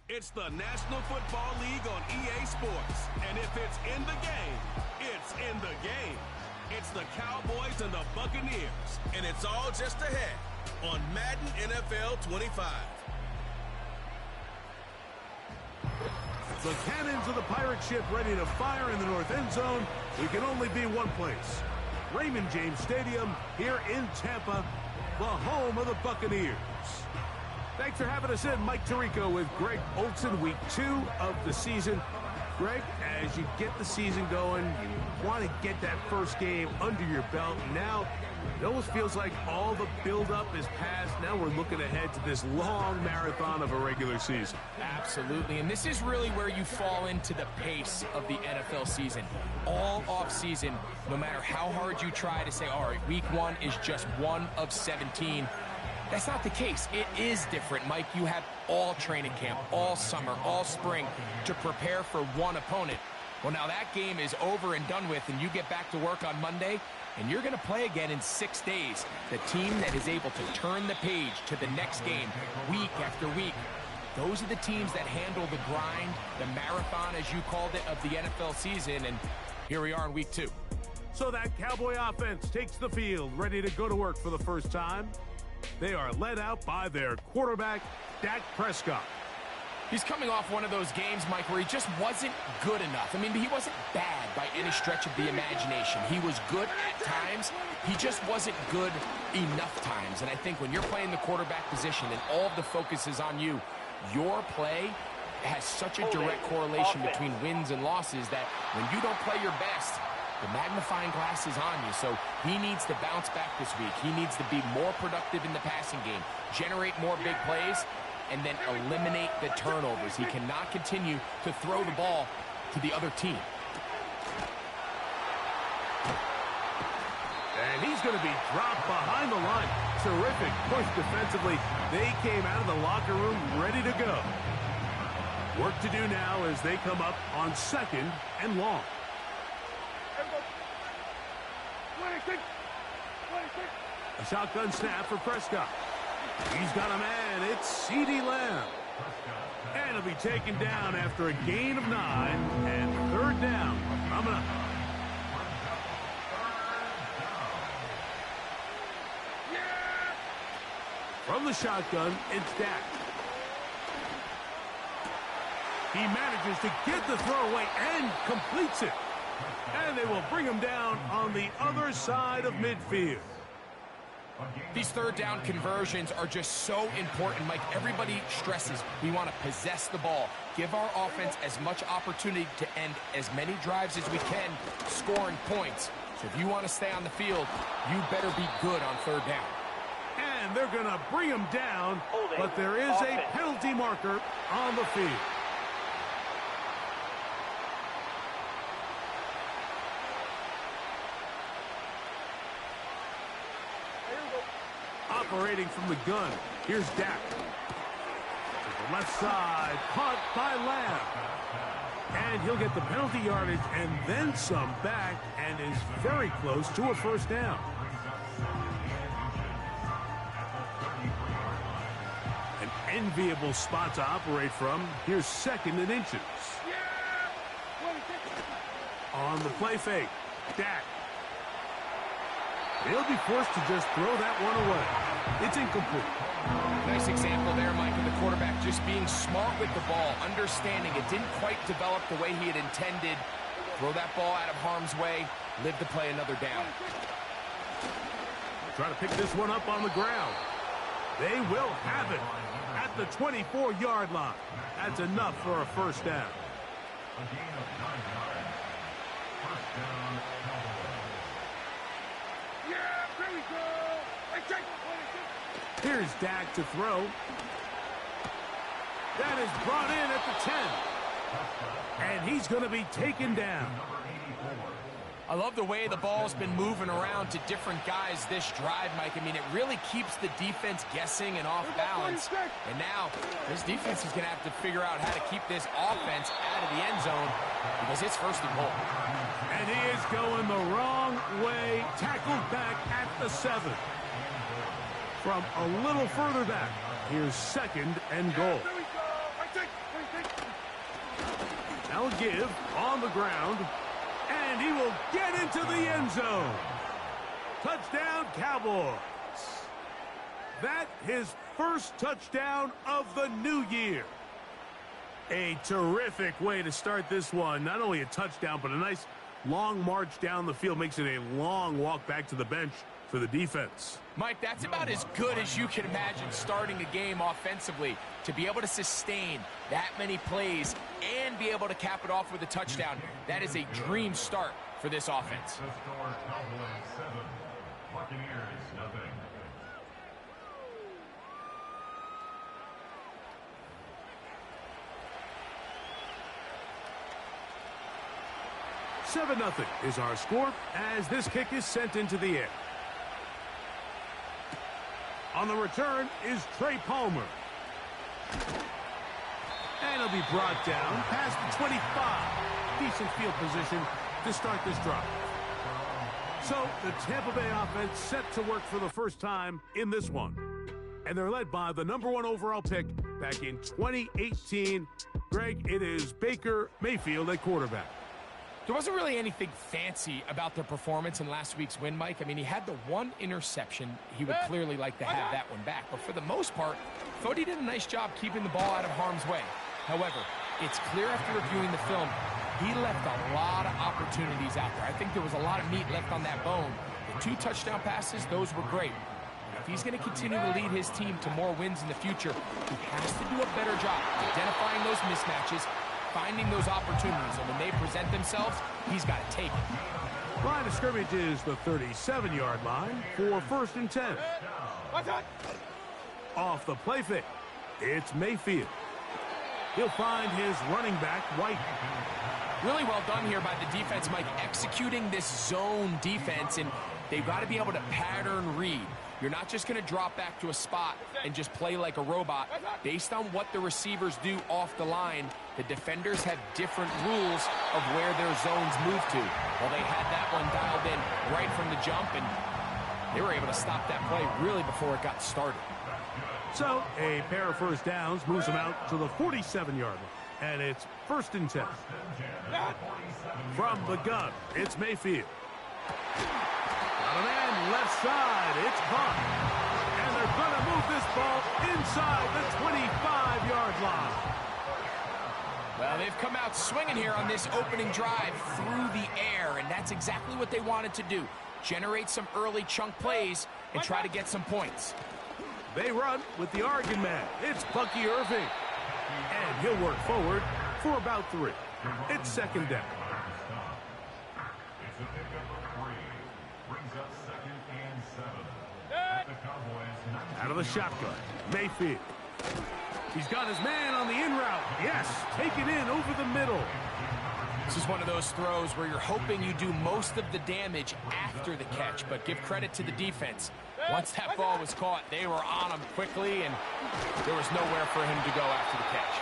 It's the National Football League on EA Sports. And if it's in the game, it's in the game. It's the Cowboys and the Buccaneers. And it's all just ahead on Madden NFL 25. The cannons of the pirate ship ready to fire in the north end zone. We can only be one place. Raymond James Stadium here in Tampa, the home of the Buccaneers. Thanks for having us in. Mike Tirico with Greg Olson, week 2 of the season. Greg, as you get the season going, you want to get that first game under your belt. Now, it almost feels like all the buildup is past. Now we're looking ahead to this long marathon of a regular season. Absolutely, and this is really where you fall into the pace of the NFL season. All off-season, no matter how hard you try to say, all right, week 1 is just 1 of 17. That's not the case. It is different, Mike. You have all training camp, all summer, all spring to prepare for one opponent. Well, now that game is over and done with, and you get back to work on Monday, and you're going to play again in 6 days. The team that is able to turn the page to the next game week after week, those are the teams that handle the grind, the marathon, as you called it, of the NFL season, and here we are in week 2. So that Cowboy offense takes the field, ready to go to work for the first time. They are led out by their quarterback, Dak Prescott. He's coming off one of those games, Mike, where he just wasn't good enough. I mean, he wasn't bad by any stretch of the imagination. He was good at times. He just wasn't good enough times. And I think when you're playing the quarterback position and all of the focus is on you, your play has such a direct correlation between wins and losses that when you don't play your best, the magnifying glass is on you, so he needs to bounce back this week. He needs to be more productive in the passing game, generate more big plays, and then eliminate the turnovers. He cannot continue to throw the ball to the other team. And he's going to be dropped behind the line. Terrific push defensively. They came out of the locker room ready to go. Work to do now as they come up on 2nd and long. A shotgun snap for Prescott. He's got a man. It's CeeDee Lamb. And he'll be taken down after a gain of 9 and 3rd down. Coming up. From the shotgun, it's Dak. He manages to get the throw away and completes it. And they will bring him down on the other side of midfield. These 3rd down conversions are just so important, Mike. Everybody stresses we want to possess the ball, give our offense as much opportunity to end as many drives as we can, scoring points. So if you want to stay on the field, you better be good on 3rd down. And they're going to bring him down, but there is a penalty marker on the field. Operating from the gun, here's Dak. To the left side, caught by Lamb. And he'll get the penalty yardage and then some back and is very close to a 1st down. An enviable spot to operate from. Here's 2nd and inches. On the play fake, Dak. He'll be forced to just throw that one away. It's incomplete. Nice example there, Mike, of the quarterback just being smart with the ball, understanding it didn't quite develop the way he had intended. Throw that ball out of harm's way, live to play another down. Try to pick this one up on the ground. They will have it at the 24-yard line. That's enough for a 1st down. A gain of 9 yards. 1st down, Cowboys. Here's Dak to throw. That is brought in at the 10. And he's going to be taken down. I love the way the ball's been moving around to different guys this drive, Mike. I mean, it really keeps the defense guessing and off balance. And now, this defense is going to have to figure out how to keep this offense out of the end zone because it's 1st and goal. And he is going the wrong way. Tackled back at the 7. From a little further back, here's 2nd and goal. will give on the ground, and he will get into the end zone. Touchdown, Cowboys. That his first touchdown of the new year. A terrific way to start this one. Not only a touchdown, but a nice long march down the field. Makes it a long walk back to the bench for the defense. Mike, that's about as good as you can imagine starting a game offensively. To be able to sustain that many plays and be able to cap it off with a touchdown, that is a dream start for this offense. The score, Cowboys 7, Buccaneers nothing. 7-0 is our score as this kick is sent into the air. On the return is Trey Palmer. And he'll be brought down past the 25. Decent field position to start this drive. So the Tampa Bay offense set to work for the first time in this one. And they're led by the #1 overall pick back in 2018. Greg, it is Baker Mayfield at quarterback. There wasn't really anything fancy about their performance in last week's win, Mike. I mean, he had the one interception. He would clearly like to have that one back. But for the most part, I thought he did a nice job keeping the ball out of harm's way. However, it's clear after reviewing the film, he left a lot of opportunities out there. I think there was a lot of meat left on that bone. The 2 touchdown passes, those were great. If he's going to continue to lead his team to more wins in the future, he has to do a better job identifying those mismatches, finding those opportunities, and when they present themselves, he's got to take it. Line of scrimmage is the 37-yard line for 1st and 10. Off the play fake, it's Mayfield. He'll find his running back, White. Really well done here by the defense, Mike, executing this zone defense, and they've got to be able to pattern read. You're not just going to drop back to a spot and just play like a robot. Based on what the receivers do off the line, the defenders have different rules of where their zones move to. Well, they had that one dialed in right from the jump, and they were able to stop that play really before it got started. So a pair of first downs moves them out to the 47-yard line, and it's 1st and 10. From the gun, it's Mayfield. Got a man left side, it's caught. And they're going to move this ball inside the 25-yard line. Well, they've come out swinging here on this opening drive through the air, and that's exactly what they wanted to do. Generate some early chunk plays and try to get some points. They run with the Oregon man. It's Bucky Irving. And he'll work forward for about 3. It's 2nd down. It's a pickup of 3. Brings up 2nd and 7. At the Cowboys, Out of the shotgun, Mayfield. He's got his man on the in route. Yes, take it in over the middle. This is one of those throws where you're hoping you do most of the damage after the catch, but give credit to the defense. Once that ball was caught, they were on him quickly, and there was nowhere for him to go after the catch.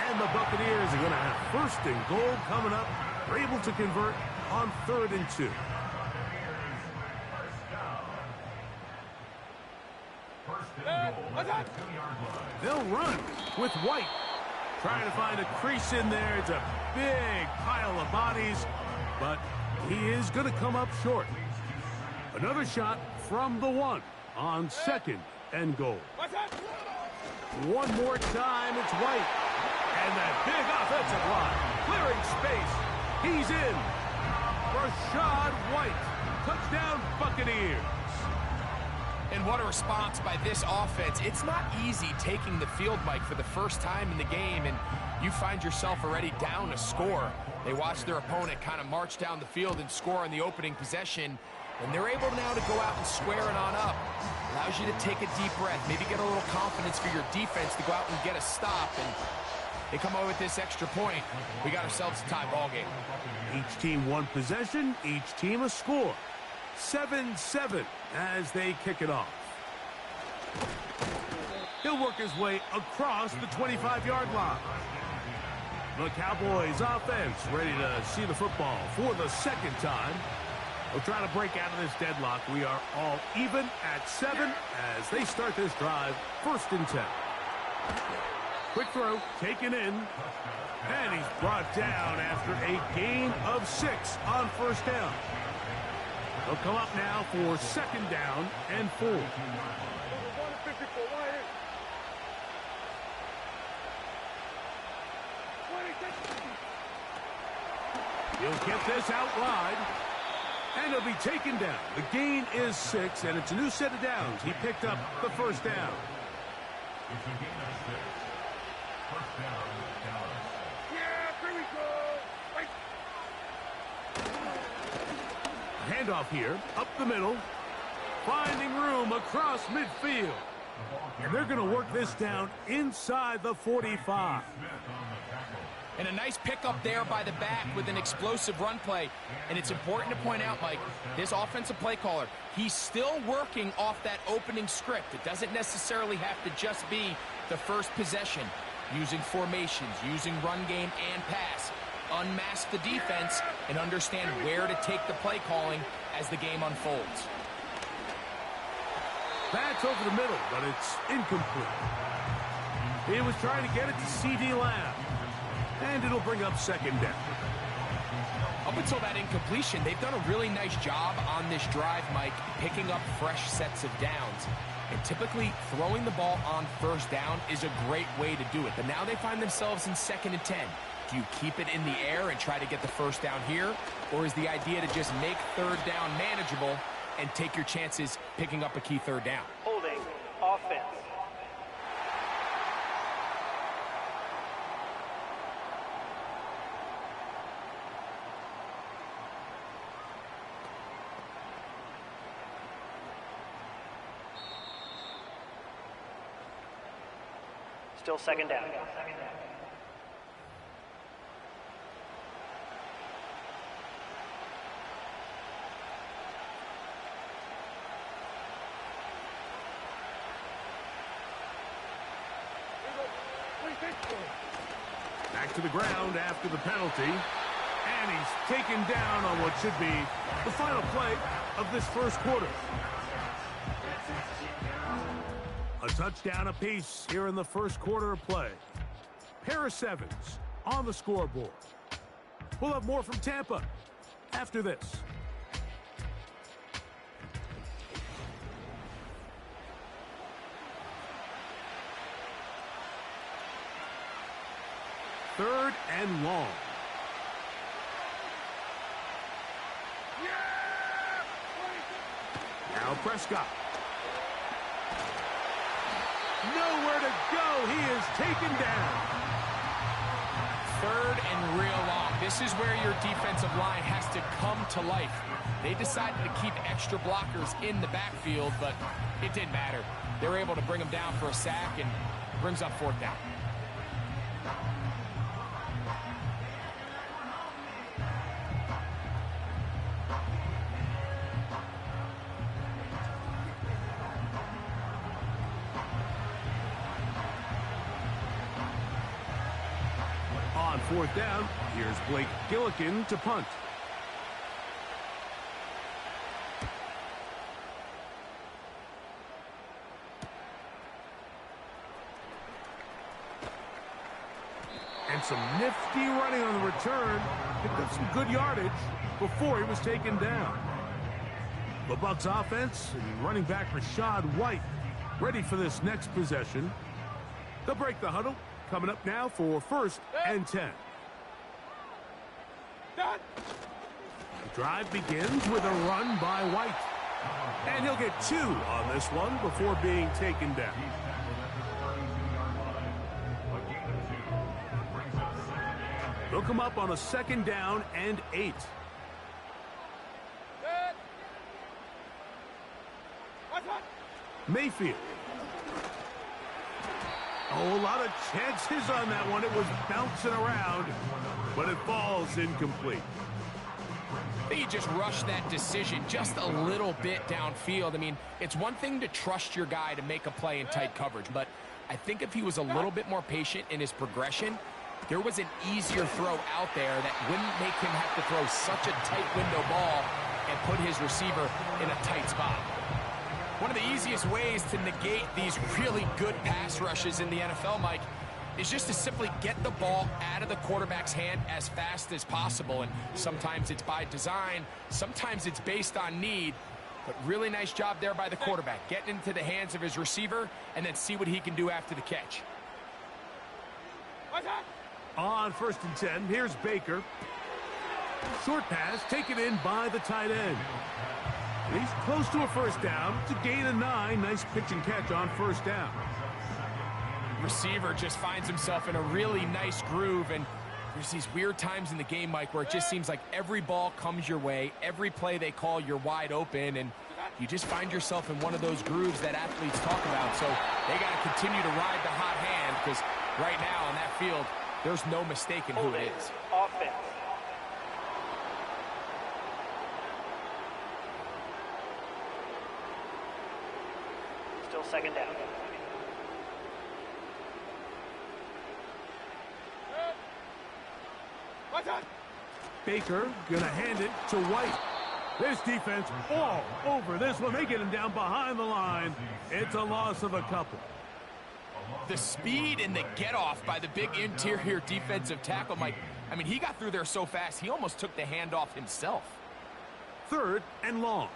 And the Buccaneers are going to have 1st and goal coming up. They're able to convert on 3rd and 2. They'll run with White. Trying to find a crease in there. It's a big pile of bodies, but he is going to come up short. Another shot from the 1 on 2nd and goal. One more time, it's White. And that big offensive line, clearing space. He's in. Rashad White. Touchdown, Buccaneers. And what a response by this offense. It's not easy taking the field, Mike, for the first time in the game, and you find yourself already down a score. They watch their opponent kind of march down the field and score on the opening possession, and they're able now to go out and square it on up. Allows you to take a deep breath, maybe get a little confidence for your defense to go out and get a stop, and they come away with this extra point. We got ourselves a tie ball game. Each team 1 possession, each team a score. 7-7 as they kick it off. He'll work his way across the 25-yard line. The Cowboys offense ready to see the football for the 2nd time. We'll try to break out of this deadlock. We are all even at 7 as they start this drive, 1st and 10. Quick throw, taken in, and he's brought down after a gain of 6 on first down. He'll come up now for second down and 4. He'll get this out wide, and he'll be taken down. The gain is 6, and it's a new set of downs. He picked up the first down. It's a gain of 6. First down, Dallas. Yeah, here we go. Handoff here, up the middle, finding room across midfield. And they're going to work this down inside the 45. And a nice pickup there by the back with an explosive run play. And it's important to point out, Mike, this offensive play caller, he's still working off that opening script. It doesn't necessarily have to just be the first possession. Using formations, using run game and pass. Unmask the defense and understand where to take the play calling as the game unfolds. That's over the middle, but it's incomplete. He was trying to get it to C.D. Lamb. And it'll bring up second down. Up until that incompletion, they've done a really nice job on this drive, Mike, picking up fresh sets of downs. And typically, throwing the ball on first down is a great way to do it. But now they find themselves in 2nd and 10. Do you keep it in the air and try to get the first down here? Or is the idea to just make third down manageable and take your chances picking up a key third down? Holding offense. Still second down. Back to the ground after the penalty. And he's taken down on what should be the final play of this first quarter. A touchdown apiece here in the first quarter of play. Pair of 7s on the scoreboard. We'll have more from Tampa after this. Third and long. Now Prescott. Nowhere to go. He is taken down. Third and real long. This is where your defensive line has to come to life. They decided to keep extra blockers in the backfield, but it didn't matter. They were able to bring him down for a sack and brings up 4th down. On 4th down, here's Blake Gillikin to punt. And some nifty running on the return. Picked up some good yardage before he was taken down. The Bucs offense and running back Rashad White ready for this next possession. They'll break the huddle. Coming up now for 1st and 10. The drive begins with a run by White. And he'll get 2 on this one before being taken down. They'll come up on a 2nd down and 8. Mayfield. Oh, a lot of chances on that one. It was bouncing around, but it falls incomplete. I think you just rushed that decision just a little bit downfield. I mean, it's one thing to trust your guy to make a play in tight coverage, but I think if he was a little bit more patient in his progression, there was an easier throw out there that wouldn't make him have to throw such a tight window ball and put his receiver in a tight spot. One of the easiest ways to negate these really good pass rushes in the NFL, Mike, is just to simply get the ball out of the quarterback's hand as fast as possible. And sometimes it's by design, sometimes it's based on need. But really nice job there by the quarterback, getting into the hands of his receiver and then see what he can do after the catch. On 1st and 10, here's Baker. Short pass taken in by the tight end. He's close to a first down. It's a gain of 9. Nice pitch and catch on 1st down. Receiver just finds himself in a really nice groove, and there's these weird times in the game, Mike, where it just seems like every ball comes your way, every play they call, you're wide open, and you just find yourself in one of those grooves that athletes talk about. So they got to continue to ride the hot hand, because right now on that field, there's no mistaking who it is. Offense. Still 2nd down. Baker gonna hand it to White. This defense all over this one. They get him down behind the line. It's a loss of a couple. The speed and the get-off by the big interior defensive tackle, Mike. I mean, he got through there so fast, he almost took the handoff himself. 3rd and long.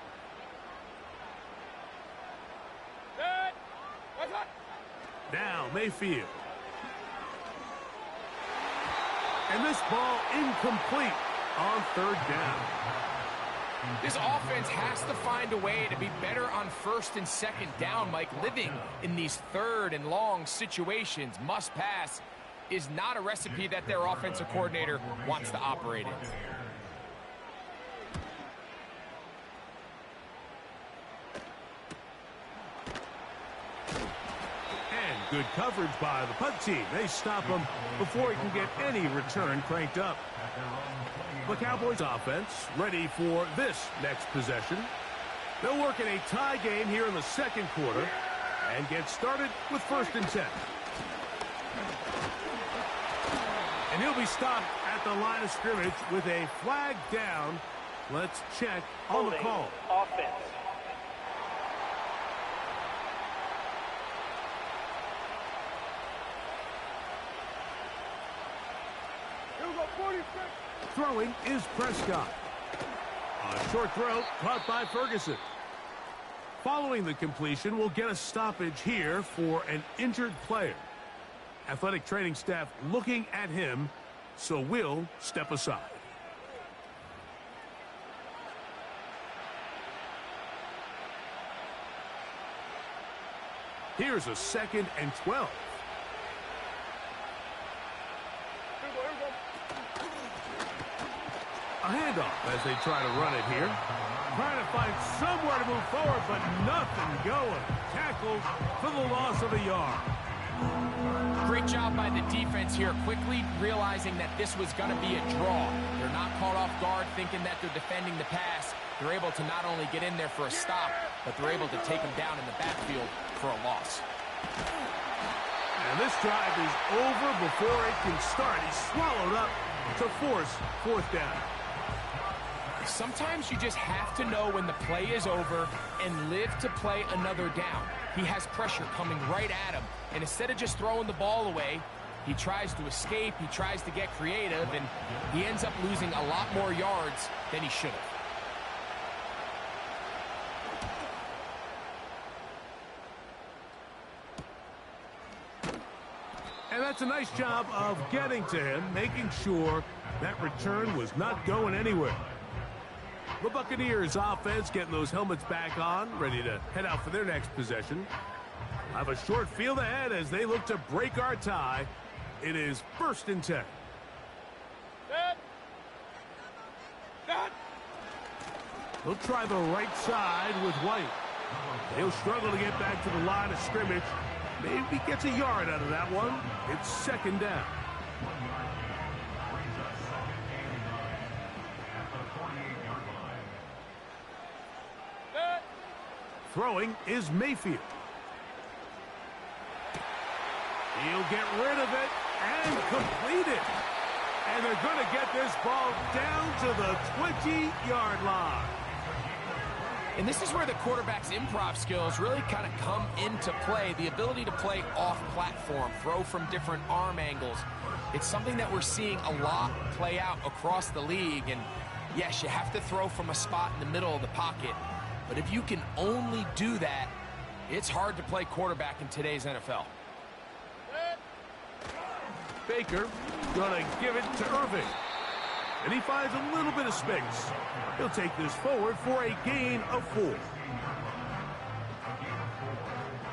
Now Mayfield. And this ball incomplete on 3rd down. This offense has to find a way to be better on 1st and 2nd down, Mike. Living in these 3rd and long situations, must pass, is not a recipe that their offensive coordinator wants to operate in. Good coverage by the punt team. They stop him before he can get any return cranked up. The Cowboys offense ready for this next possession. They'll work in a tie game here in the 2nd quarter and get started with 1st and 10. And he'll be stopped at the line of scrimmage with a flag down. Let's check on the call. Offense. Throwing is Prescott. A short throw caught by Ferguson. Following the completion, we'll get a stoppage here for an injured player. Athletic training staff looking at him, so we'll step aside. Here's a 2nd and 12. A handoff as they try to run it here. Trying to find somewhere to move forward, but nothing going. Tackled for the loss of a yard. Great job by the defense here, quickly realizing that this was going to be a draw. They're not caught off guard thinking that they're defending the pass. They're able to not only get in there for a stop, but they're able to take him down in the backfield for a loss. And this drive is over before it can start. He's swallowed up to force 4th down. Sometimes you just have to know when the play is over and live to play another down. He has pressure coming right at him, and instead of just throwing the ball away, he tries to escape, he tries to get creative, and he ends up losing a lot more yards than he should have. And that's a nice job of getting to him, making sure that return was not going anywhere. The Buccaneers offense getting those helmets back on, ready to head out for their next possession. Have a short field ahead as they look to break our tie. It is 1st and 10. They'll try the right side with White. He'll struggle to get back to the line of scrimmage. Maybe gets a yard out of that one. It's 2nd down. Throwing is Mayfield. He'll get rid of it and complete it. And they're going to get this ball down to the 20-yard line. And this is where the quarterback's improv skills really kind of come into play. The ability to play off-platform, throw from different arm angles. It's something that we're seeing a lot play out across the league. And yes, you have to throw from a spot in the middle of the pocket. But if you can only do that, it's hard to play quarterback in today's NFL. Baker gonna give it to Irving. And he finds a little bit of space. He'll take this forward for a gain of 4.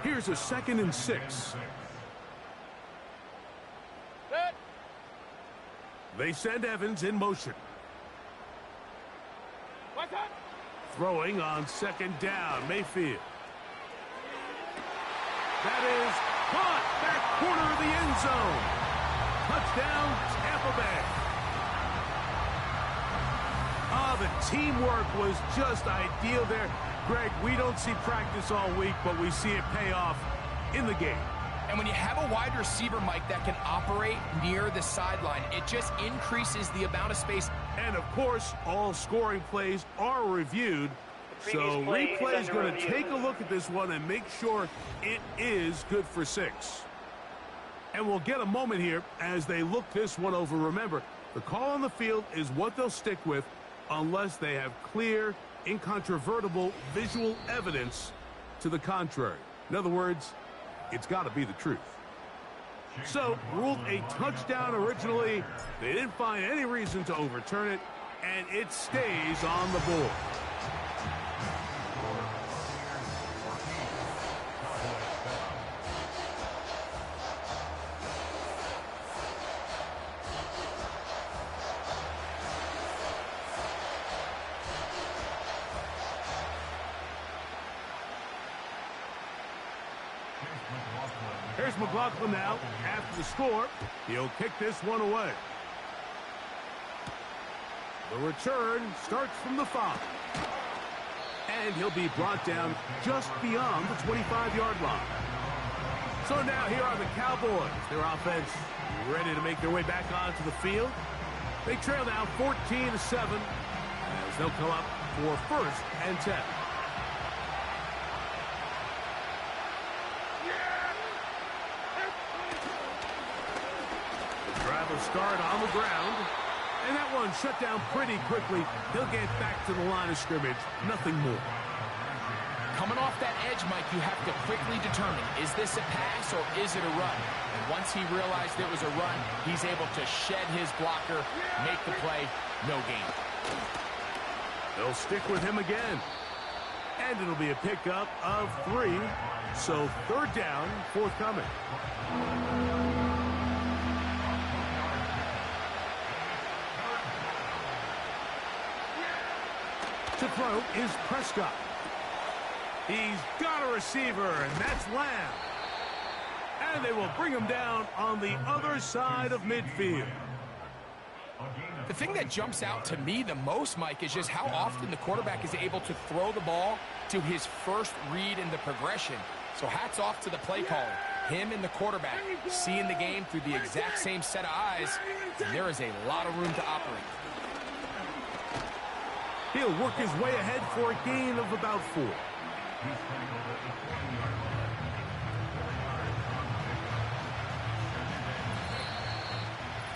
Here's a 2nd and 6. They send Evans in motion. Throwing on 2nd down, Mayfield. That is caught, back corner of the end zone. Touchdown, Tampa Bay. The teamwork was just ideal there. Greg, we don't see practice all week, but we see it pay off in the game. And when you have a wide receiver, Mike, that can operate near the sideline, it just increases the amount of space. And, of course, all scoring plays are reviewed. So replay is going to take a look at this one and make sure it is good for 6. And we'll get a moment here as they look this one over. Remember, the call on the field is what they'll stick with unless they have clear, incontrovertible visual evidence to the contrary. In other words, it's got to be the truth. So, ruled a touchdown originally. They didn't find any reason to overturn it, and it stays on the board. Here's McLaughlin now. After the score, he'll kick this one away. The return starts from the 5. And he'll be brought down just beyond the 25-yard line. So now here are the Cowboys. Their offense ready to make their way back onto the field. They trail now 14-7 as they'll come up for 1st and 10. Will start on the ground, and that one shut down pretty quickly. He'll get back to the line of scrimmage, nothing more. Coming off that edge, Mike, you have to quickly determine, is this a pass or is it a run? And once he realized it was a run, he's able to shed his blocker, make the play, no gain. They'll stick with him again, and it'll be a pickup of 3, so 3rd down, forthcoming. To throw is Prescott. He's got a receiver, and that's Lamb. And they will bring him down on the other side of midfield. The thing that jumps out to me the most, Mike, is just how often the quarterback is able to throw the ball to his first read in the progression. So hats off to the play caller. Him and the quarterback seeing the game through the exact same set of eyes, and there is a lot of room to operate. He'll work his way ahead for a gain of about 4.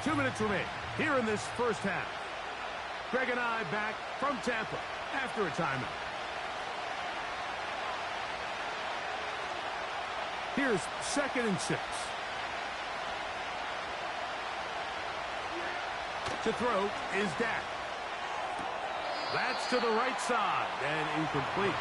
2 minutes remain here in this first half. Greg and I back from Tampa after a timeout. Here's 2nd and 6. To throw is Dak. That's to the right side and incomplete.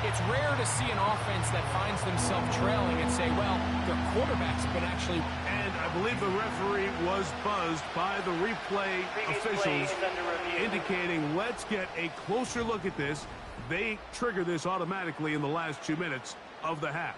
It's rare to see an offense that finds themselves trailing and say, well, their quarterback's been actually... And I believe the referee was buzzed by the replay officials indicating, let's get a closer look at this. They trigger this automatically in the last 2 minutes of the half.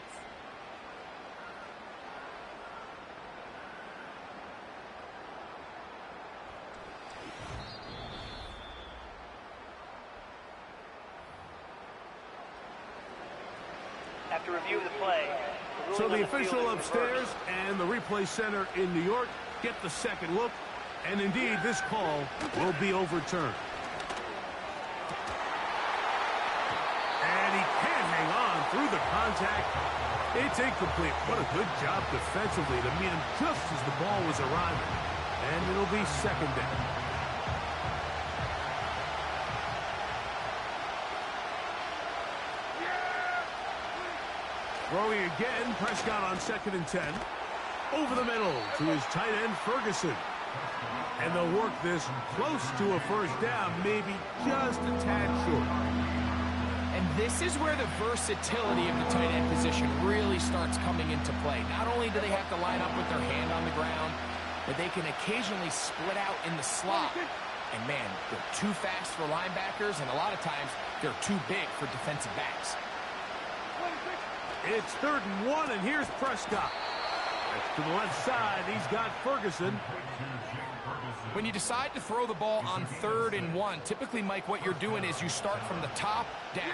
After review of the play, so the official upstairs and the replay center in New York get the second look, and indeed this call will be overturned. contact. It's incomplete. What a good job defensively to meet him just as the ball was arriving. And it'll be second down. Throwing again, Prescott on 2nd and 10. Over the middle to his tight end, Ferguson. And they'll work this close to a first down, maybe just a tad short. And this is where the versatility of the tight end position really starts coming into play. Not only do they have to line up with their hand on the ground, but they can occasionally split out in the slot. And man, they're too fast for linebackers, and a lot of times they're too big for defensive backs. It's 3rd and 1, and here's Prescott. To the left side, he's got Ferguson. When you decide to throw the ball on 3rd and 1, typically, Mike, what you're doing is you start from the top down.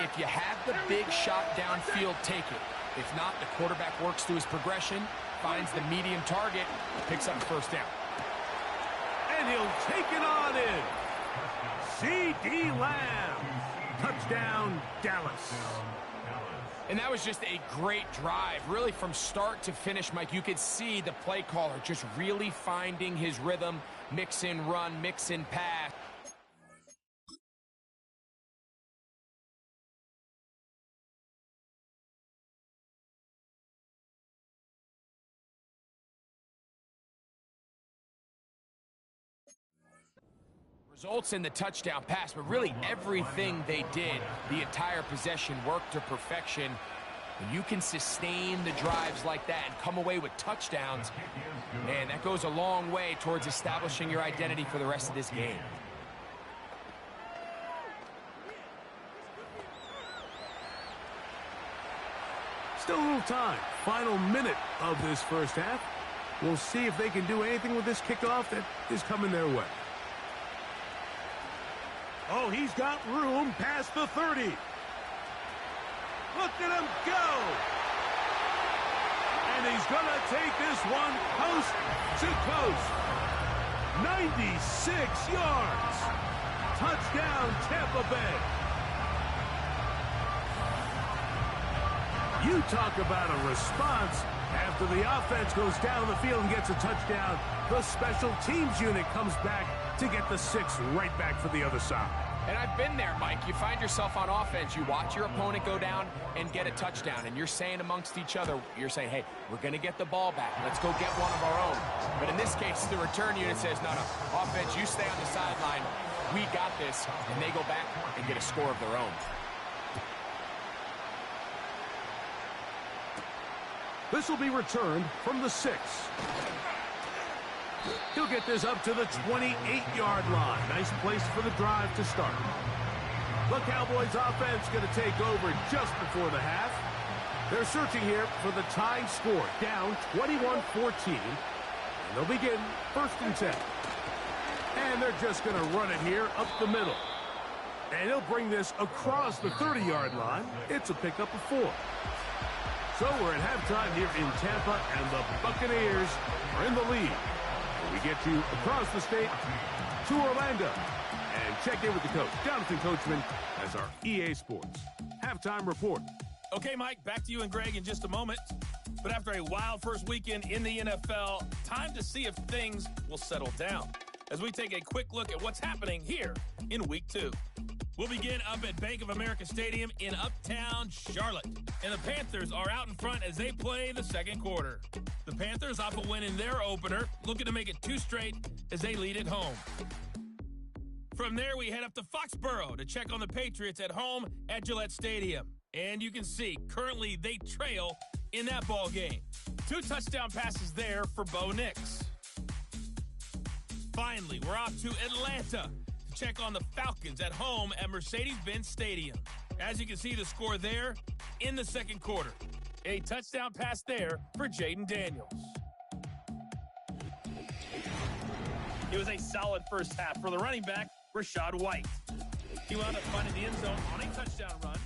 If you have the big shot downfield, take it. If not, the quarterback works through his progression, finds the medium target, picks up first down. And he'll take it on in. C.D. Lamb. Touchdown, Dallas. And that was just a great drive, really from start to finish, Mike. You could see the play caller just really finding his rhythm, mix in run, mix in pass. Results in the touchdown pass, but really everything they did, the entire possession worked to perfection. When you can sustain the drives like that and come away with touchdowns, man, that goes a long way towards establishing your identity for the rest of this game. Still a little time. Final minute of this first half. We'll see if they can do anything with this kickoff that is coming their way. Oh, he's got room past the 30. Look at him go. And he's going to take this one coast to coast. 96 yards. Touchdown, Tampa Bay. You talk about a response. After the offense goes down the field and gets a touchdown, the special teams unit comes back to get the 6 right back for the other side. And I've been there, Mike. You find yourself on offense. You watch your opponent go down and get a touchdown. And you're saying amongst each other, you're saying, hey, we're going to get the ball back. Let's go get one of our own. But in this case, the return unit says, no, offense, you stay on the sideline. We got this. And they go back and get a score of their own. This will be returned from the 6. He'll get this up to the 28-yard line. Nice place for the drive to start. The Cowboys offense going to take over just before the half. They're searching here for the tying score, down 21-14. And they'll begin 1st and 10. And they're just going to run it here up the middle. And he'll bring this across the 30-yard line. It's a pickup of 4. So we're at halftime here in Tampa, and the Buccaneers are in the lead. We get you across the state to Orlando and check in with the coach, Jonathan Coachman, as our EA Sports halftime report. Okay, Mike, back to you and Greg in just a moment. But after a wild first weekend in the NFL, time to see if things will settle down as we take a quick look at what's happening here in Week 2. We'll begin up at Bank of America Stadium in Uptown Charlotte. And the Panthers are out in front as they play the second quarter. The Panthers off a win in their opener, looking to make it 2 straight as they lead at home. From there, we head up to Foxborough to check on the Patriots at home at Gillette Stadium. And you can see, currently they trail in that ball game. 2 touchdown passes there for Bo Nix. Finally, we're off to Atlanta to check on the Falcons at home at Mercedes-Benz Stadium. As you can see, the score there in the second quarter. A touchdown pass there for Jaden Daniels. It was a solid first half for the running back, Rashad White. He wound up finding the end zone on a touchdown run.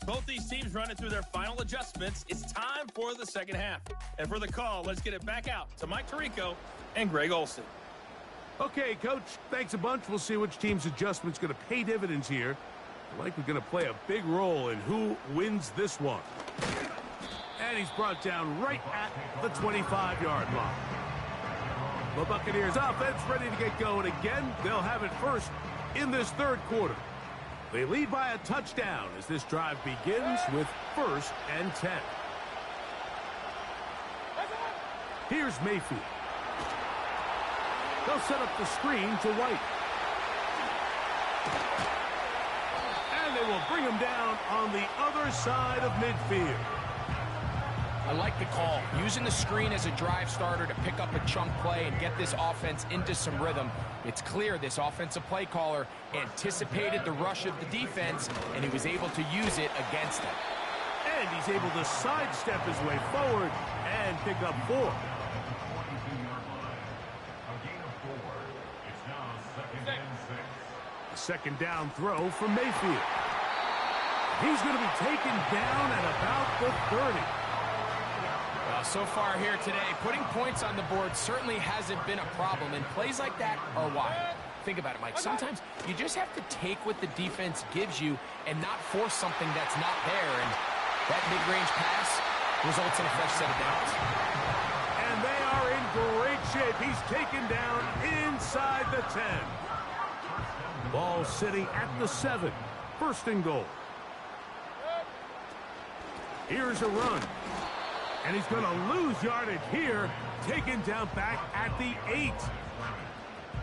Both these teams running through their final adjustments. It's time for the second half. And for the call, let's get it back out to Mike Tirico and Greg Olsen. Okay, Coach, thanks a bunch. We'll see which team's adjustment's going to pay dividends here Likely going to play a big role in who wins this one. And he's brought down right at the 25-yard line. The Buccaneers offense ready to get going again. They'll have it first in this third quarter. They lead by a touchdown as this drive begins with 1st and 10. Here's Mayfield. They'll set up the screen to White. And they will bring him down on the other side of midfield. I like the call. Using the screen as a drive starter to pick up a chunk play and get this offense into some rhythm. It's clear this offensive play caller anticipated the rush of the defense, and he was able to use it against it. And he's able to sidestep his way forward and pick up 4. A second down throw from Mayfield. He's going to be taken down at about the 30. So far here today, putting points on the board certainly hasn't been a problem, and plays like that are why. Think about it, Mike. Sometimes you just have to take what the defense gives you and not force something that's not there, and that mid-range pass results in a fresh set of downs. And they are in great shape. He's taken down inside the 10. Ball sitting at the 7. 1st and goal. Here's a run. And he's going to lose yardage here, taken down back at the 8.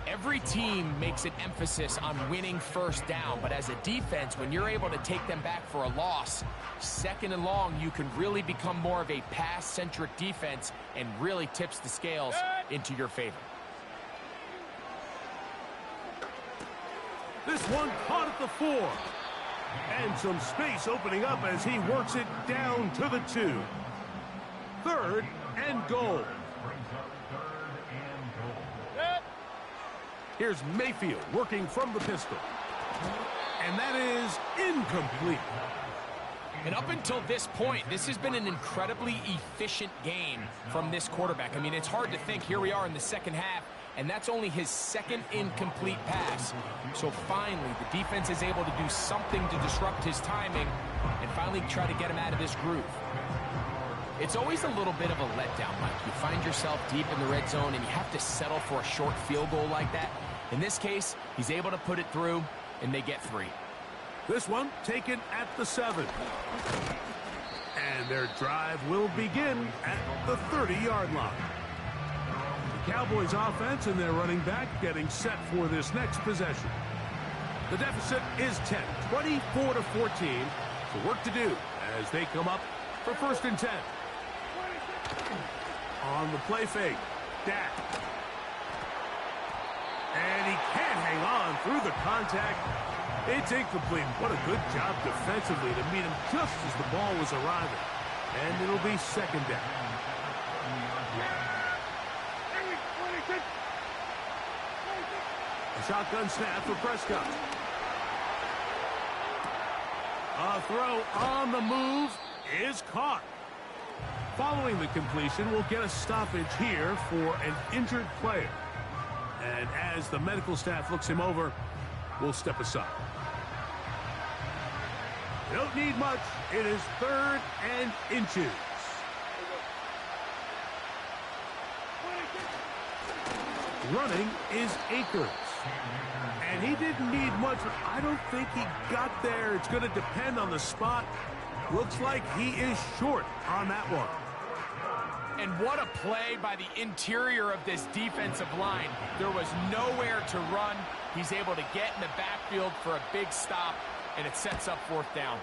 Every team makes an emphasis on winning first down, but as a defense, when you're able to take them back for a loss, 2nd and long, you can really become more of a pass-centric defense and really tips the scales into your favor. This one caught at the 4. And some space opening up as he works it down to the 2. 3rd and goal. Here's Mayfield working from the pistol. And that is incomplete. And up until this point, this has been an incredibly efficient game from this quarterback. I mean, it's hard to think. Here we are in the second half, and that's only his 2nd incomplete pass. So finally, the defense is able to do something to disrupt his timing and finally try to get him out of this groove. It's always a little bit of a letdown, Mike. You find yourself deep in the red zone and you have to settle for a short field goal like that. In this case, he's able to put it through, and they get 3. This one taken at the 7. And their drive will begin at the 30-yard line. The Cowboys offense and their running back getting set for this next possession. The deficit is 10, 24-14. So work to do as they come up for 1st and 10. On the play fake, Dak. And he can't hang on through the contact. It's incomplete. What a good job defensively to meet him just as the ball was arriving. And it'll be 2nd down. A shotgun snap for Prescott. A throw on the move is caught. Following the completion, we'll get a stoppage here for an injured player. And as the medical staff looks him over, we'll step aside. Don't need much. It is 3rd and inches. Running is Akers. And he didn't need much. I don't think he got there. It's going to depend on the spot. Looks like he is short on that one. And what a play by the interior of this defensive line. There was nowhere to run. He's able to get in the backfield for a big stop, and it sets up 4th down.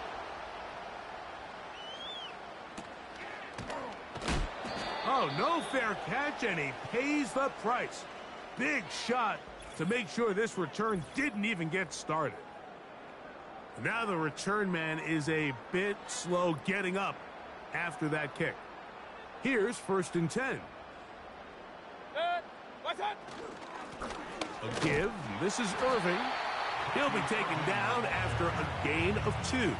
Oh, no fair catch, and he pays the price. Big shot to make sure this return didn't even get started. Now the return man is a bit slow getting up after that kick. Here's 1st and 10. A give. This is Irving. He'll be taken down after a gain of 2.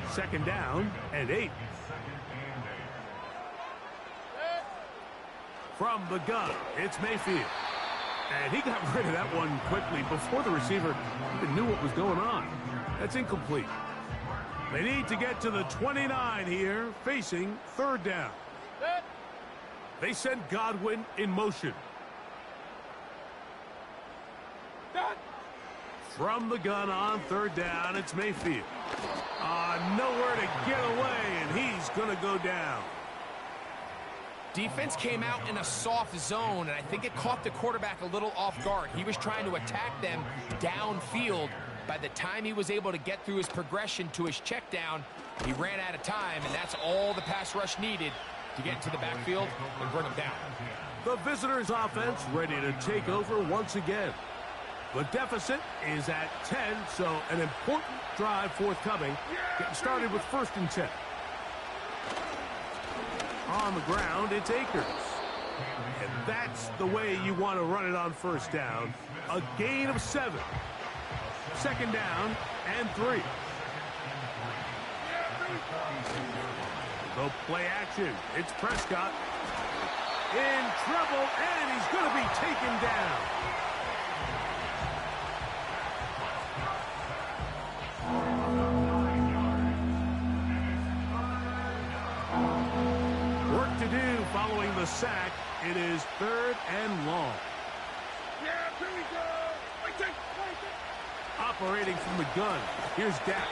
2nd down and 8. From the gun, it's Mayfield. And he got rid of that one quickly before the receiver even knew what was going on. That's incomplete. They need to get to the 29 here, facing third down. They send Godwin in motion. From the gun on third down, it's Mayfield. Nowhere to get away, and he's going to go down. Defense came out in a soft zone, and I think it caught the quarterback a little off guard. He was trying to attack them downfield. By the time he was able to get through his progression to his check down, he ran out of time, and that's all the pass rush needed to get into the backfield and bring him down. The visitors' offense ready to take over once again. The deficit is at 10, so an important drive forthcoming. Getting started with 1st and 10. On the ground, it's Akers. And that's the way you want to run it on 1st down. A gain of 7. 2nd down and 3. The play action. It's Prescott. In trouble, and he's going to be taken down. Work to do following the sack. It is 3rd and long. Operating from the gun. Here's Dak.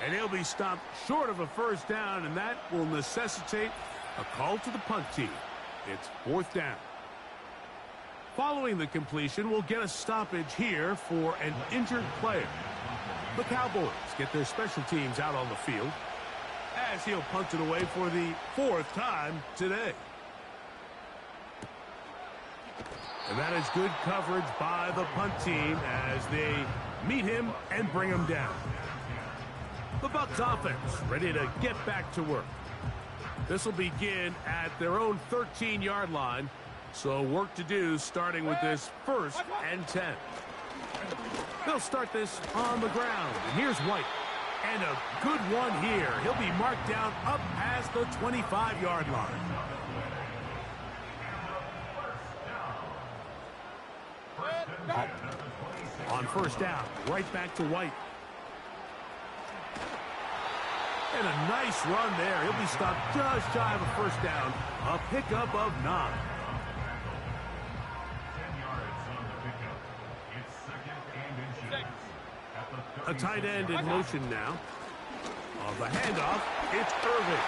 And he'll be stopped short of a 1st down, and that will necessitate a call to the punt team. It's 4th down. Following the completion, we'll get a stoppage here for an injured player. The Cowboys get their special teams out on the field as he'll punt it away for the 4th time today. And that is good coverage by the punt team as they meet him and bring him down. The Bucs offense ready to get back to work. This will begin at their own 13-yard line. So work to do starting with this 1st and 10. They'll start this on the ground. And here's White. And a good one here. He'll be marked down up past the 25-yard line. On 1st down, right back to White. And a nice run there. He'll be stopped just shy of a 1st down. A pickup of 9. 10 yards on the pickup. It's 2nd and inches. A tight end in motion now. On the handoff, it's Irving.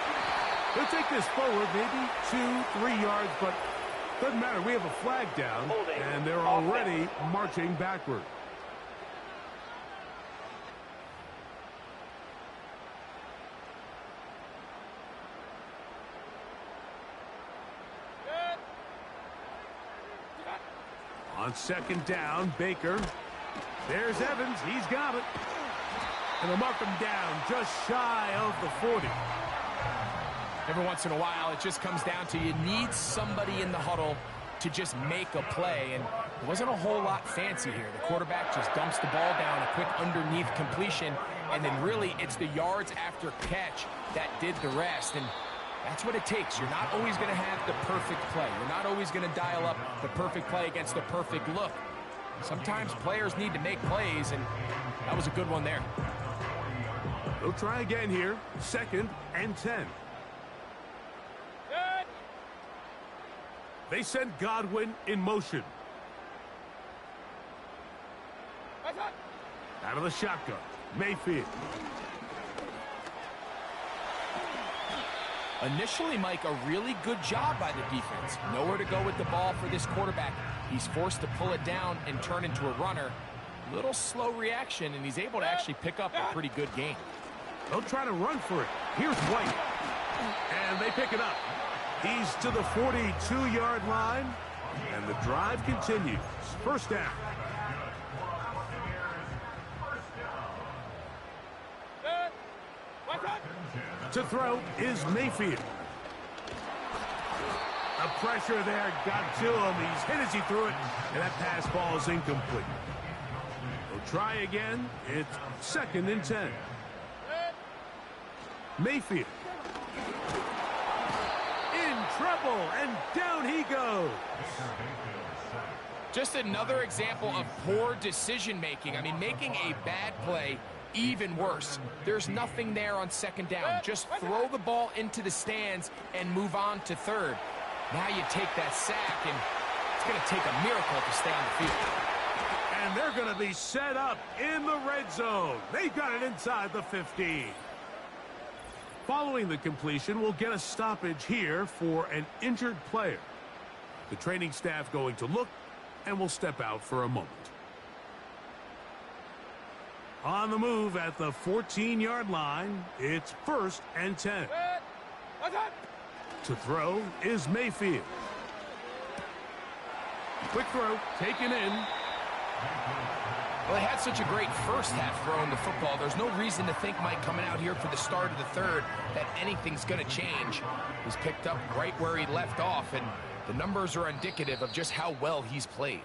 He'll take this forward maybe 2-3 yards, but doesn't matter. We have a flag down, and they're already marching backward. On 2nd down, Baker. There's Evans. He's got it. And they'll mark him down just shy of the 40. Every once in a while, it just comes down to you need somebody in the huddle to just make a play. And it wasn't a whole lot fancy here. The quarterback just dumps the ball down, a quick underneath completion. And then really, it's the yards after catch that did the rest. And that's what it takes. You're not always going to have the perfect play. You're not always going to dial up the perfect play against the perfect look. Sometimes players need to make plays, and that was a good one there. They'll try again here. 2nd and 10. They send Godwin in motion. Out of the shotgun, Mayfield. Initially, Mike, a really good job by the defense. Nowhere to go with the ball for this quarterback. He's forced to pull it down and turn into a runner. Little slow reaction, and he's able to actually pick up a pretty good gain. They'll try to run for it. Here's White. And they pick it up. He's to the 42-yard line, and the drive continues. 1st down. To throw is Mayfield. The pressure there got to him. He's hit as he threw it, and that pass ball is incomplete. They'll try again. It's 2nd and 10. Mayfield. In trouble, and down he goes. Just another example of poor decision-making. I mean, making a bad play even worse. There's nothing there on second down. Just throw the ball into the stands and move on to third. Now you take that sack, and it's going to take a miracle to stay on the field. And they're going to be set up in the red zone. They've got it inside the 15. Following the completion, we'll get a stoppage here for an injured player. The training staff going to look, and will step out for a moment. On the move at the 14-yard line, it's 1st and 10. To throw is Mayfield. Quick throw, taken in. Well, they had such a great first half throwing the football. There's no reason to think, Mike, coming out here for the start of the third, that anything's going to change. He's picked up right where he left off, and the numbers are indicative of just how well he's played.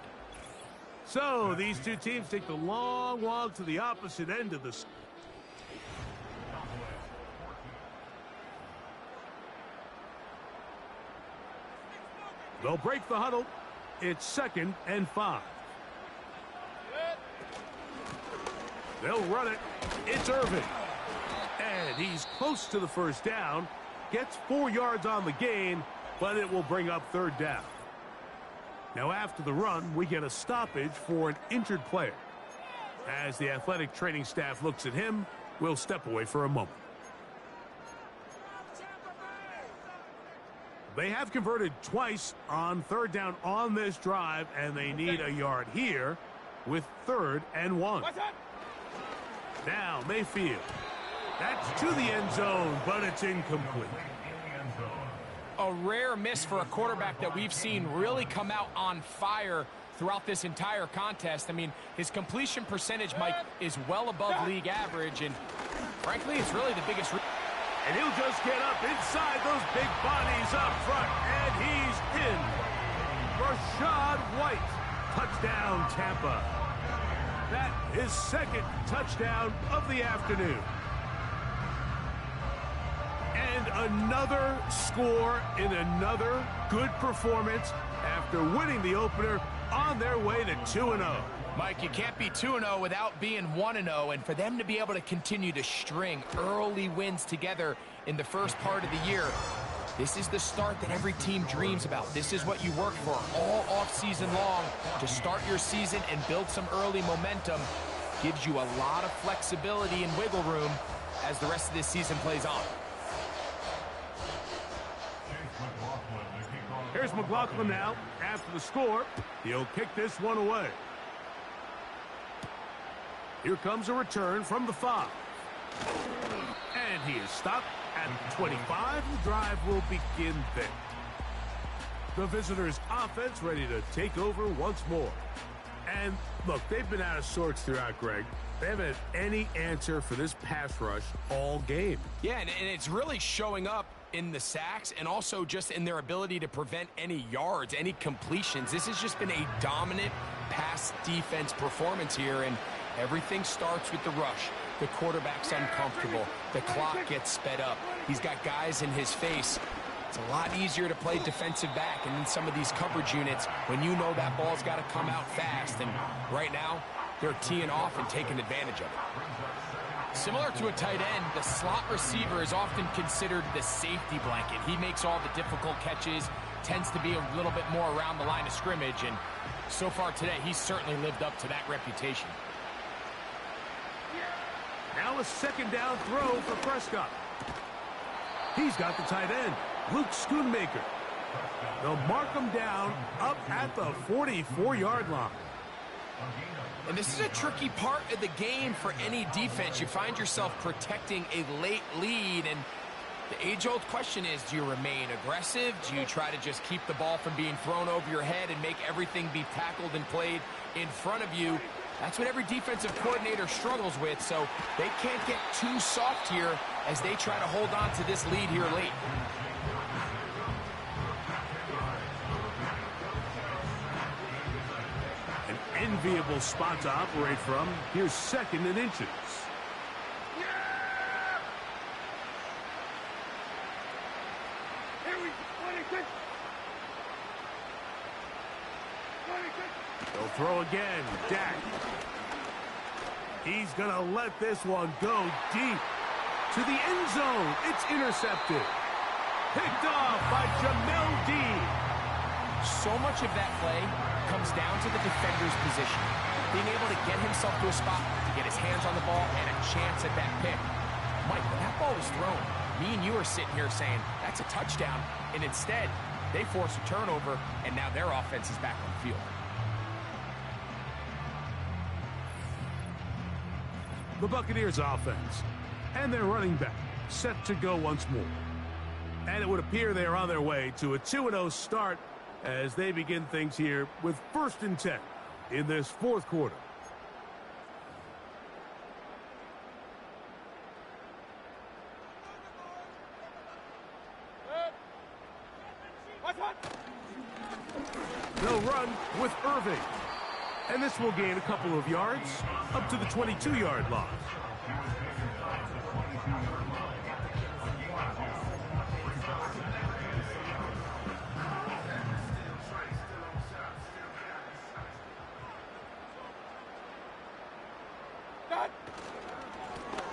So these two teams take the long walk to the opposite end of the... They'll break the huddle. It's 2nd and 5. They'll run it. It's Irvin. And he's close to the first down. Gets 4 yards on the gain, but it will bring up 3rd down. Now after the run, we get a stoppage for an injured player. As the athletic training staff looks at him, we'll step away for a moment. They have converted twice on 3rd down on this drive, and they need a yard here with 3rd and 1. Now Mayfield. That's to the end zone, but it's incomplete. A rare miss for a quarterback that we've seen really come out on fire throughout this entire contest. I mean, his completion percentage, Mike, is well above league average, and frankly, it's really the biggest... And he'll just get up inside those big bodies up front, and he's in. Rashad White, touchdown Tampa. That is 2nd touchdown of the afternoon. And another score in another good performance after winning the opener on their way to 2-0. Mike, you can't be 2-0 without being 1-0, and for them to be able to continue to string early wins together in the first part of the year, this is the start that every team dreams about. This is what you work for all offseason long to start your season and build some early momentum. Gives you a lot of flexibility and wiggle room as the rest of this season plays on. Here's McLaughlin now. After the score, he'll kick this one away. Here comes a return from the 5. And he is stopped at 25. The drive will begin there. The visitors' offense ready to take over once more. And look, they've been out of sorts throughout, Greg. They haven't had any answer for this pass rush all game. Yeah, and it's really showing up in the sacks and also just in their ability to prevent any yards, any completions. This has just been a dominant pass defense performance here, and everything starts with the rush. The quarterback's uncomfortable. The clock gets sped up. He's got guys in his face. It's a lot easier to play defensive back and in some of these coverage units when you know that ball's got to come out fast. And right now, they're teeing off and taking advantage of it. Similar to a tight end, the slot receiver is often considered the safety blanket. He makes all the difficult catches, tends to be a little bit more around the line of scrimmage, and so far today, he's certainly lived up to that reputation. Now a 2nd down throw for Prescott. He's got the tight end, Luke Schoonmaker. They'll mark him down up at the 44-yard line. And this is a tricky part of the game for any defense. You find yourself protecting a late lead, and the age-old question is, do you remain aggressive? Do you try to just keep the ball from being thrown over your head and make everything be tackled and played in front of you? That's what every defensive coordinator struggles with, so they can't get too soft here as they try to hold on to this lead here late. An enviable spot to operate from. Here's 2nd and inches. They'll throw again. Dak. He's going to let this one go deep. To the end zone. It's intercepted. Picked off by Jamel Dean. So much of that play comes down to the defender's position. Being able to get himself to a spot, to get his hands on the ball, and a chance at that pick. Mike, when that ball was thrown, me and you are sitting here saying, that's a touchdown. And instead, they force a turnover, and now their offense is back on the field. The Buccaneers offense and their running back set to go once more. And it would appear they are on their way to a 2-0 start as they begin things here with 1st and 10 in this 4th quarter. They'll run with Irving. And this will gain a couple of yards up to the 22-yard line.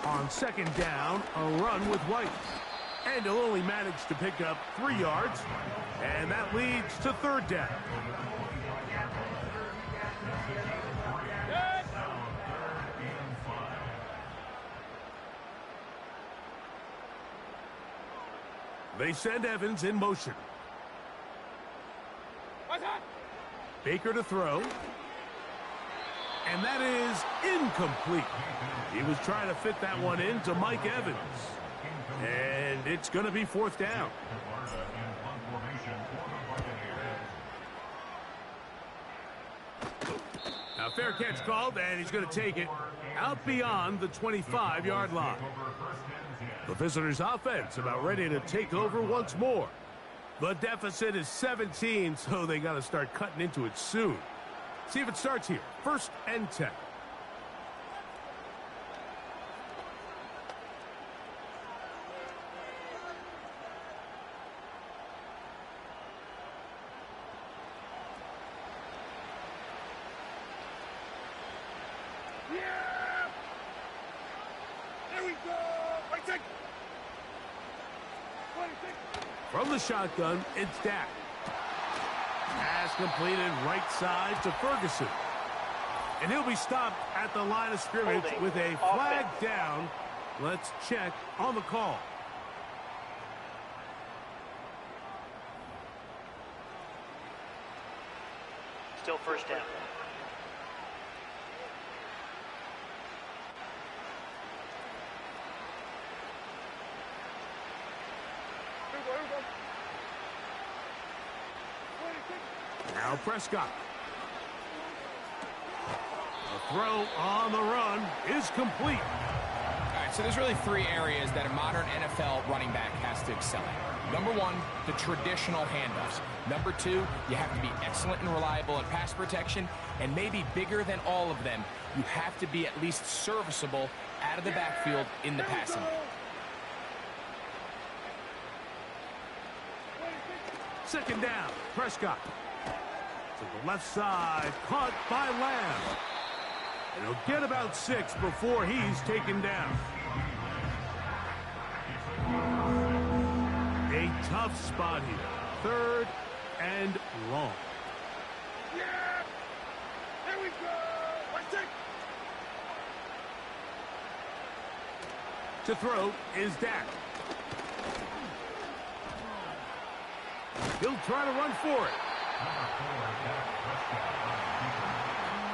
On 2nd down, a run with White. And he'll only manage to pick up 3 yards. And that leads to 3rd down. They send Evans in motion. Baker to throw. And that is incomplete. He was trying to fit that one into Mike Evans. And it's going to be 4th down. Now, fair catch called, and he's going to take it out beyond the 25-yard line. The visitors' offense about ready to take over once more. The deficit is 17, so they got to start cutting into it soon. See if it starts here. 1st and 10. From the shotgun, it's Dak. Pass completed right side to Ferguson. And he'll be stopped at the line of scrimmage with a flag down. Let's check on the call. Still 1st down. Now Prescott. The throw on the run is complete. All right, so there's really 3 areas that a modern NFL running back has to excel at. Number 1, the traditional handoffs. Number 2, you have to be excellent and reliable in pass protection. And maybe bigger than all of them, you have to be at least serviceable out of the backfield in the passing game. 2nd down, Prescott. To the left side, caught by Lamb. And he'll get about 6 before he's taken down. A tough spot here. 3rd and long. Yeah! There we go! To throw is Dak. He'll try to run for it.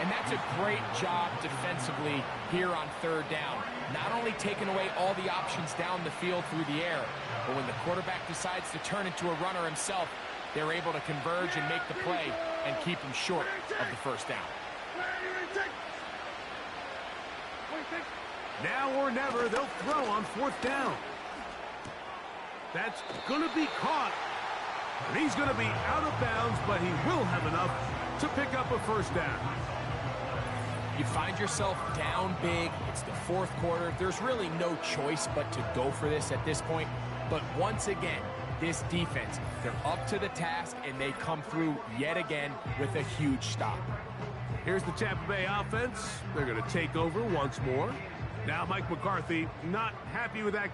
And that's a great job defensively here on 3rd down. Not only taking away all the options down the field through the air, but when the quarterback decides to turn into a runner himself, they're able to converge and make the play and keep him short of the 1st down. Now or never, they'll throw on 4th down. That's going to be caught. And he's going to be out of bounds, but he will have enough to pick up a 1st down. You find yourself down big. It's the 4th quarter. There's really no choice but to go for this at this point. But once again, this defense. They're up to the task, and they come through yet again with a huge stop. Here's the Tampa Bay offense. They're going to take over once more. Now Mike McCarthy not happy with that.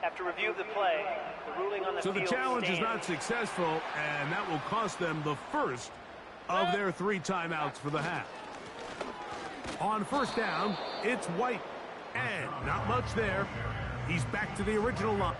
After review of the play, the ruling on the So the field challenge is stands. not successful, and that will cost them the first of their 3 timeouts for the half. On first down, it's White. And not much there. He's back to the original line.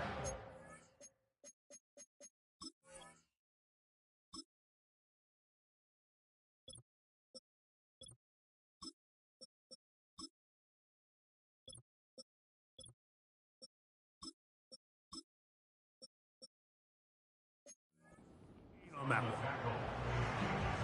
On that one.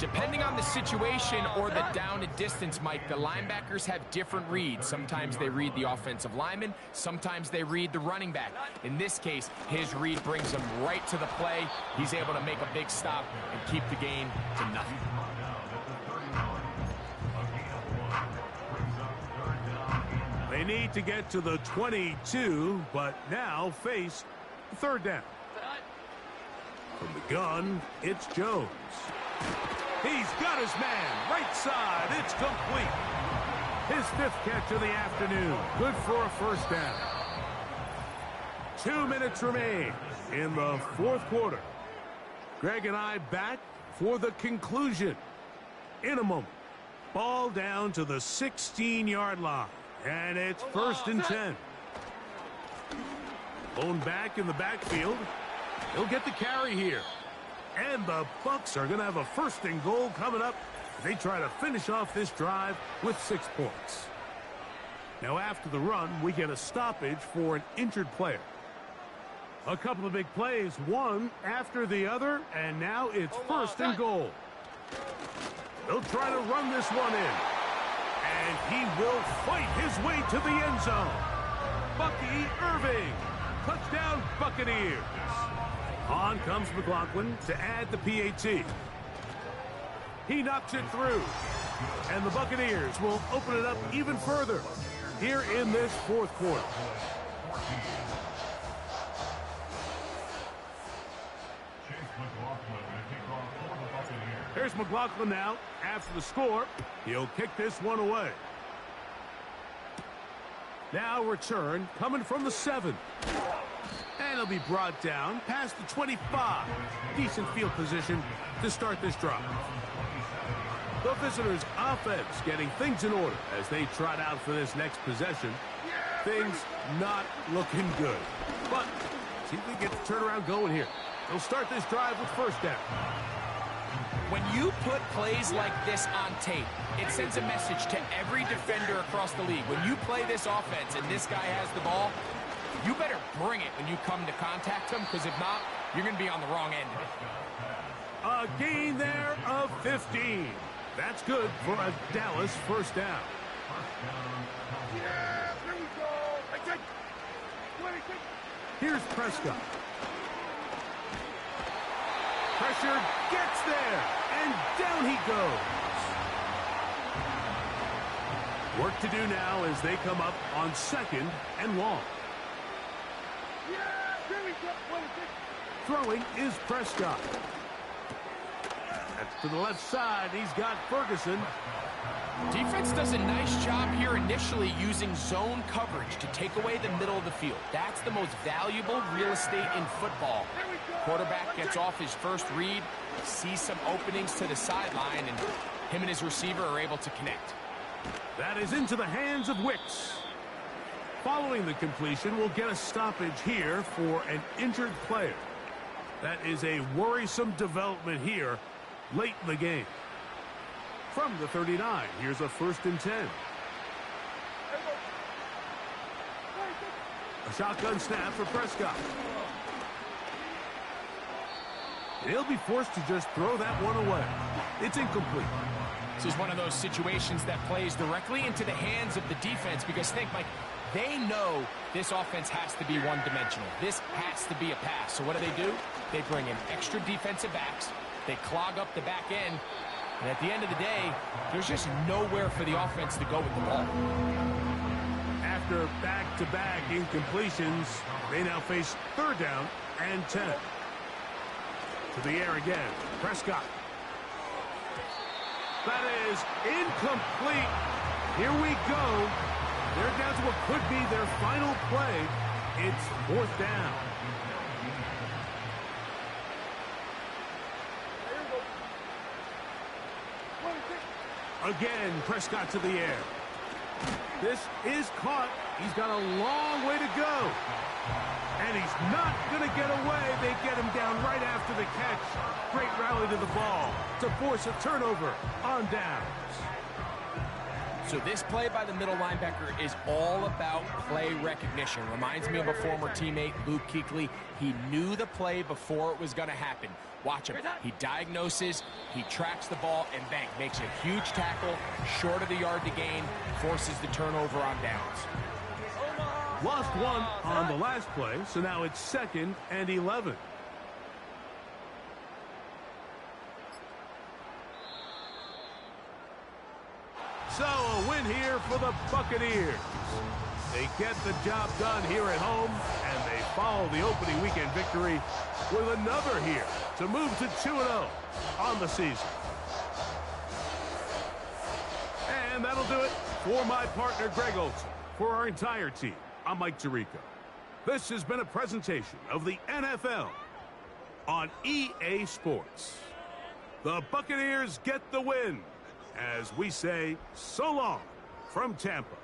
Depending on the situation or the down and distance, Mike, the linebackers have different reads. Sometimes they read the offensive lineman. Sometimes they read the running back. In this case, his read brings him right to the play. He's able to make a big stop and keep the gain to nothing. They need to get to the 22, but now face third down. From the gun, it's Jones. He's got his man, right side, it's complete. His 5th catch of the afternoon, good for a first down. 2 minutes remain in the 4th quarter. Greg and I back for the conclusion. In a moment, ball down to the 16-yard line, and it's 1st and 10. Bone back in the backfield. He'll get the carry here. And the Bucs are going to have a 1st and goal coming up. They try to finish off this drive with 6 points. Now after the run, we get a stoppage for an injured player. A couple of big plays, one after the other, and now it's 1st and goal. They'll try to run this one in. And he will fight his way to the end zone. Bucky Irving. Touchdown, Buccaneers. On comes McLaughlin to add the PAT. He knocks it through. And the Buccaneers will open it up even further here in this 4th quarter. Here's McLaughlin now. After the score, he'll kick this one away. Now return coming from the 7. And he'll be brought down past the 25. Decent field position to start this drive. The visitors' offense getting things in order as they trot out for this next possession. Things not looking good. But see if they get the turnaround going here. They'll start this drive with 1st down. When you put plays like this on tape, it sends a message to every defender across the league. When you play this offense and this guy has the ball, you better bring it when you come to contact him, because if not, you're going to be on the wrong end of it. A gain there of 15. That's good for a Dallas 1st down. Here's Prescott. Pressure gets there, and down he goes. Work to do now as they come up on 2nd and long. Throwing is Prescott. That's to the left side. He's got Ferguson. Defense does a nice job here initially using zone coverage to take away the middle of the field. That's the most valuable real estate in football. Quarterback gets off his first read, sees some openings to the sideline, and him and his receiver are able to connect. That is into the hands of Wicks. Following the completion, we'll get a stoppage here for an injured player. That is a worrisome development here late in the game. From the 39, here's a 1st and 10. A shotgun snap for Prescott. He'll be forced to just throw that one away. It's incomplete. This is one of those situations that plays directly into the hands of the defense, because think, Mike, they know this offense has to be one-dimensional. This has to be a pass. So what do? They bring in extra defensive backs. They clog up the back end, And at the end of the day, there's just nowhere for the offense to go with the ball. After back-to-back incompletions, they now face 3rd down and 10. To the air again, Prescott. That is incomplete. Here we go. They're down to what could be their final play. It's 4th down. Again, Prescott to the air. This is caught. He's got a long way to go. And he's not going to get away. They get him down right after the catch. Great rally to the ball to force a turnover on downs. So this play by the middle linebacker is all about play recognition. Reminds me of a former teammate, Luke Kuechly. He knew the play before it was going to happen. Watch him. He diagnoses, he tracks the ball, and bang, makes a huge tackle, short of the yard to gain, forces the turnover on downs. Lost one on the last play, so now it's 2nd and 11. So a win here for the Buccaneers. They get the job done here at home, and they follow the opening weekend victory with another here to move to 2-0 on the season. And that'll do it for my partner, Greg Olson. For our entire team, I'm Mike Tirico. This has been a presentation of the NFL on EA Sports. The Buccaneers get the win, as we say so long from Tampa.